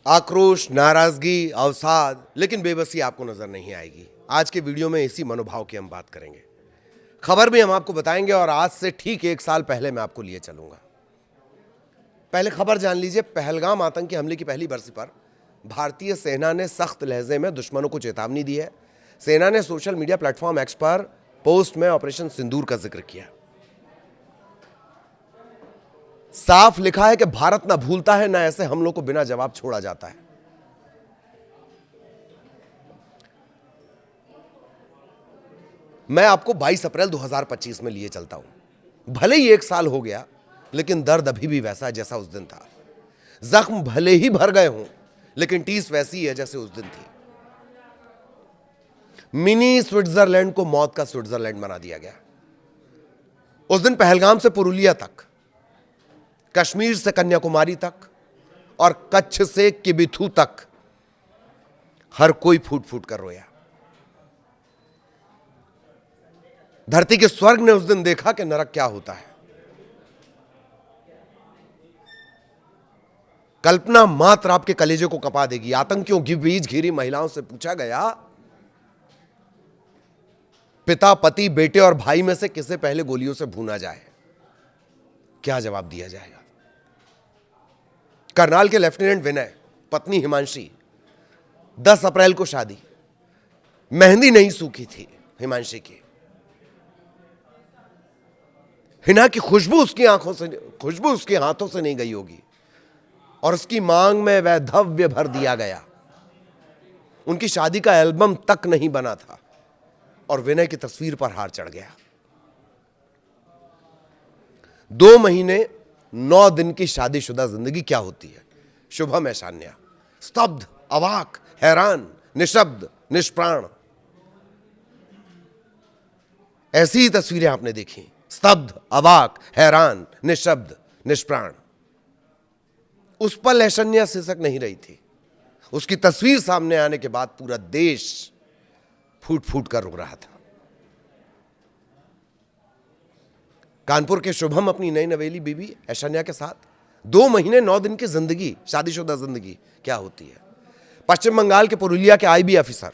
आक्रोश, नाराजगी, अवसाद, लेकिन बेबसी आपको नजर नहीं आएगी। आज के वीडियो में इसी मनोभाव की हम बात करेंगे। खबर भी हम आपको बताएंगे और आज से ठीक 1 साल पहले मैं आपको लिए चलूंगा। पहले खबर जान लीजिए। पहलगाम आतंकी हमले की पहली बरसी पर भारतीय सेना ने सख्त लहजे में दुश्मनों को चेतावनी दी है। सेना ने सोशल मीडिया प्लेटफॉर्म एक्स पर पोस्ट में ऑपरेशन सिंदूर का जिक्र किया। साफ लिखा है कि भारत ना भूलता है, ना ऐसे हमलों को बिना जवाब छोड़ा जाता है। मैं आपको 22 अप्रैल 2025 में लिए चलता हूं। भले ही 1 साल हो गया, लेकिन दर्द अभी भी वैसा है जैसा उस दिन था। जख्म भले ही भर गए हों, लेकिन टीस वैसी है जैसे उस दिन थी। मिनी स्विट्जरलैंड को मौत का स्विट्जरलैंड बना दिया गया। उस दिन पहलगाम से पुरुलिया तक, कश्मीर से कन्याकुमारी तक और कच्छ से किबिथू तक हर कोई फूट फूट कर रोया। धरती के स्वर्ग ने उस दिन देखा कि नरक क्या होता है। कल्पना मात्र आपके कलेजे को कपा देगी। आतंकियों की बीच घिरी महिलाओं से पूछा गया, पिता, पति, बेटे और भाई में से किसे पहले गोलियों से भूना जाए? क्या जवाब दिया जाएगा? करनाल के लेफ्टिनेंट विनय, पत्नी हिमांशी, 10 अप्रैल को शादी। मेहंदी नहीं सूखी थी हिमांशी की। हिना की खुशबू उसकी आंखों से, खुशबू उसके हाथों से नहीं गई होगी और उसकी मांग में वैधव्य भर दिया गया। उनकी शादी का एल्बम तक नहीं बना था और विनय की तस्वीर पर हार चढ़ गया। 2 महीने 9 दिन की शादीशुदा जिंदगी क्या होती है? शुभम ऐशान्या स्तब्ध, अवाक, हैरान, निशब्द, निष्प्राण। ऐसी ही तस्वीरें आपने देखी। स्तब्ध, अवाक, हैरान, निशब्द, निष्प्राण। उस पल ऐशान्या सिसक नहीं रही थी। उसकी तस्वीर सामने आने के बाद पूरा देश फूट फूट कर रो रहा था। कानपुर के शुभम अपनी नई नवेली बीबी ऐशान्या के साथ 2 महीने 9 दिन की जिंदगी, शादीशुदा जिंदगी क्या होती है? पश्चिम बंगाल के पुरुलिया के आईबी ऑफिसर,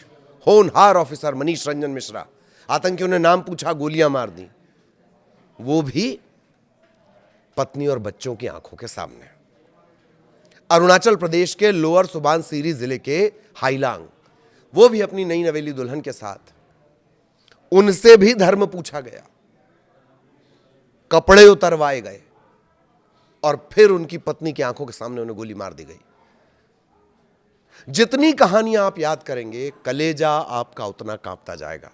होनहार ऑफिसर मनीष रंजन मिश्रा, आतंकियों ने नाम पूछा, गोलियां मार दी। वो भी पत्नी और बच्चों की आंखों के सामने। अरुणाचल प्रदेश के लोअर सुबानसिरी जिले के हाइलांग, वो भी अपनी नई नवेली दुल्हन के साथ। उनसे भी धर्म पूछा गया, कपड़े उतरवाए गए और फिर उनकी पत्नी की आंखों के सामने उन्हें गोली मार दी गई। जितनी कहानियां आप याद करेंगे, कलेजा आपका उतना कांपता जाएगा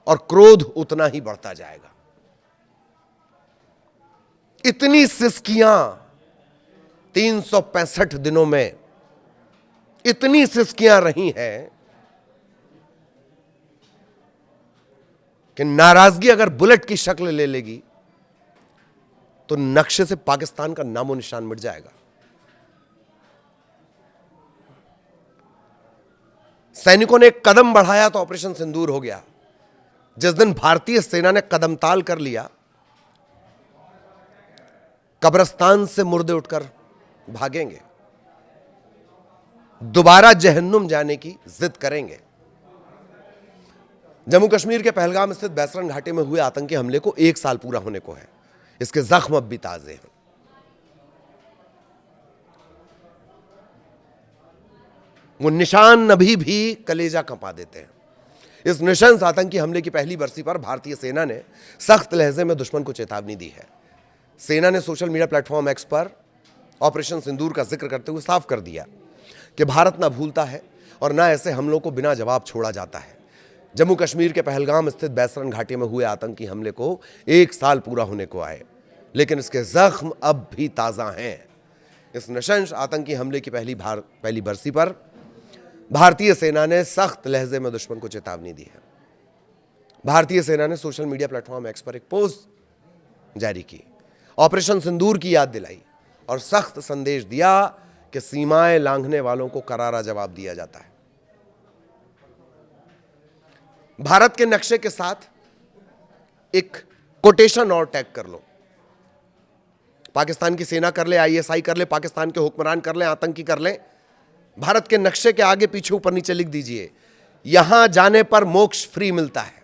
और क्रोध उतना ही बढ़ता जाएगा। इतनी सिसकियां 365 दिनों में इतनी सिसकियां रही हैं कि नाराजगी अगर बुलेट की शक्ल ले लेगी तो नक्शे से पाकिस्तान का नामो निशान मिट जाएगा। सैनिकों ने एक कदम बढ़ाया तो ऑपरेशन सिंदूर हो गया। जिस दिन भारतीय सेना ने कदम ताल कर लिया, कब्रिस्तान से मुर्दे उठकर भागेंगे, दोबारा जहन्नुम जाने की जिद करेंगे। जम्मू कश्मीर के पहलगाम स्थित बैसरन घाटी में हुए आतंकी हमले को 1 साल पूरा होने को है। इसके जख्म अब भी ताजे हैं। वो निशान अभी भी कलेजा कंपा देते हैं। इस नृशंस आतंकी हमले की पहली बरसी पर भारतीय सेना ने सख्त लहजे में दुश्मन को चेतावनी दी है। सेना ने सोशल मीडिया प्लेटफॉर्म एक्स पर ऑपरेशन सिंदूर का जिक्र करते हुए साफ कर दिया कि भारत ना भूलता है और ना ऐसे हमलों को बिना जवाब छोड़ा जाता है। जम्मू कश्मीर के पहलगाम स्थित बैसरन घाटी में हुए आतंकी हमले को 1 साल पूरा होने को आए, लेकिन इसके जख्म अब भी ताज़ा हैं। इस नृशंस आतंकी हमले की पहली बरसी पर भारतीय सेना ने सख्त लहजे में दुश्मन को चेतावनी दी है। भारतीय सेना ने सोशल मीडिया प्लेटफॉर्म एक्स पर एक पोस्ट जारी की, ऑपरेशन सिंदूर की याद दिलाई और सख्त संदेश दिया कि सीमाएं लांघने वालों को करारा जवाब दिया जाता है। भारत के नक्शे के साथ एक कोटेशन और टैग कर लो। पाकिस्तान की सेना कर ले, आईएसआई कर ले, पाकिस्तान के हुक्मरान कर ले, आतंकी कर ले, भारत के नक्शे के आगे पीछे ऊपर नीचे लिख दीजिए, यहां जाने पर मोक्ष फ्री मिलता है।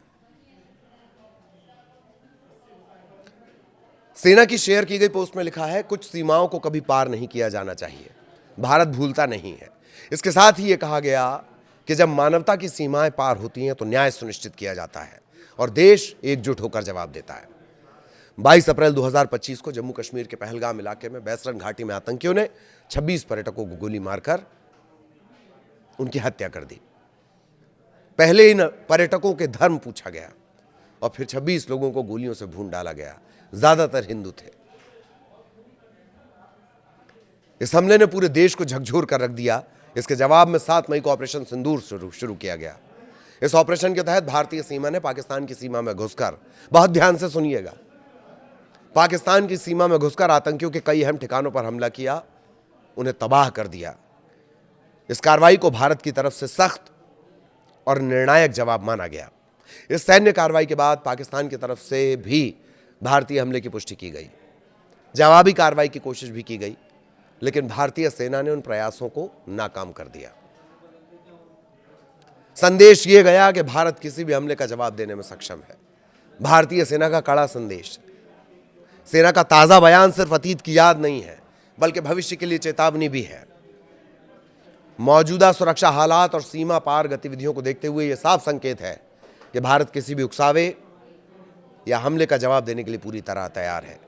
सेना की शेयर की गई पोस्ट में लिखा है, कुछ सीमाओं को कभी पार नहीं किया जाना चाहिए, भारत भूलता नहीं है। इसके साथ ही यह कहा गया कि जब मानवता की सीमाएं पार होती हैं तो न्याय सुनिश्चित किया जाता है और देश एकजुट होकर जवाब देता है। 22 अप्रैल 2025 को जम्मू कश्मीर के पहलगाम इलाके में बैसरन घाटी में आतंकियों ने 26 पर्यटकों को गोली मारकर उनकी हत्या कर दी। पहले इन पर्यटकों के धर्म पूछा गया और फिर 26 लोगों को गोलियों से भून डाला गया, ज्यादातर हिंदू थे। इस हमले ने पूरे देश को झकझोर कर रख दिया। इसके जवाब में 7 मई को ऑपरेशन सिंदूर शुरू किया गया। इस ऑपरेशन के तहत भारतीय सीमा ने पाकिस्तान की सीमा में घुसकर, बहुत ध्यान से सुनिएगा, पाकिस्तान की सीमा में घुसकर आतंकियों के कई अहम ठिकानों पर हमला किया, उन्हें तबाह कर दिया। इस कार्रवाई को भारत की तरफ से सख्त और निर्णायक जवाब माना गया। इस सैन्य कार्रवाई के बाद पाकिस्तान की तरफ से भी भारतीय हमले की पुष्टि की गई, जवाबी कार्रवाई की कोशिश भी की गई, लेकिन भारतीय सेना ने उन प्रयासों को नाकाम कर दिया। संदेश यह गया कि भारत किसी भी हमले का जवाब देने में सक्षम है। भारतीय सेना का कड़ा संदेश, सेना का ताजा बयान सिर्फ अतीत की याद नहीं है, बल्कि भविष्य के लिए चेतावनी भी है। मौजूदा सुरक्षा हालात और सीमा पार गतिविधियों को देखते हुए यह साफ संकेत है कि भारत किसी भी उकसावे या हमले का जवाब देने के लिए पूरी तरह तैयार है।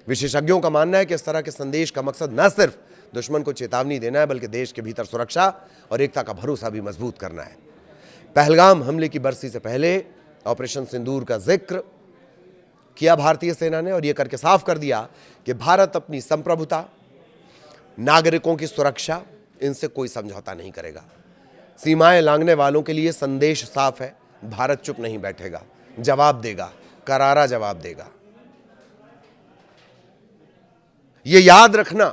विशेषज्ञों का मानना है कि इस तरह के संदेश का मकसद न सिर्फ दुश्मन को चेतावनी देना है, बल्कि देश के भीतर सुरक्षा और एकता का भरोसा भी मजबूत करना है। पहलगाम हमले की बरसी से पहले ऑपरेशन सिंदूर का जिक्र किया भारतीय सेना ने और यह करके साफ कर दिया कि भारत अपनी संप्रभुता, नागरिकों की सुरक्षा, इनसे कोई समझौता नहीं करेगा। सीमाएं लांघने वालों के लिए संदेश साफ है, भारत चुप नहीं बैठेगा, जवाब देगा, करारा जवाब देगा। यह याद रखना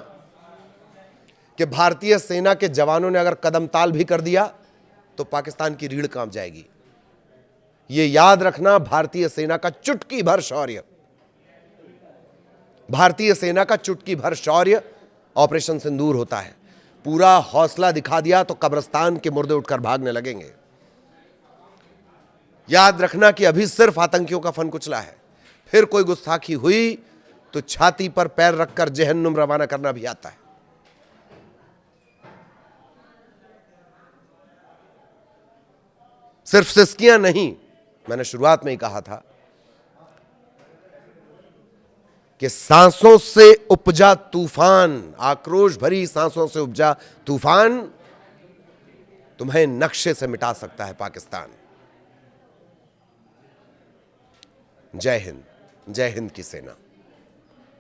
कि भारतीय सेना के जवानों ने अगर कदम ताल भी कर दिया तो पाकिस्तान की रीढ़ कांप जाएगी। यह याद रखना, भारतीय सेना का चुटकी भर शौर्य, भारतीय सेना का चुटकी भर शौर्य ऑपरेशन सिंदूर होता है। पूरा हौसला दिखा दिया तो कब्रिस्तान के मुर्दे उठकर भागने लगेंगे। याद रखना कि अभी सिर्फ आतंकियों का फन कुचला है, फिर कोई गुस्ताखी हुई तो छाती पर पैर रखकर जहन्नुम रवाना करना भी आता है। सिर्फ सिस्कियां नहीं, मैंने शुरुआत में ही कहा था कि सांसों से उपजा तूफान, आक्रोश भरी सांसों से उपजा तूफान तुम्हें नक्शे से मिटा सकता है पाकिस्तान। जय हिंद, जय हिंद की सेना।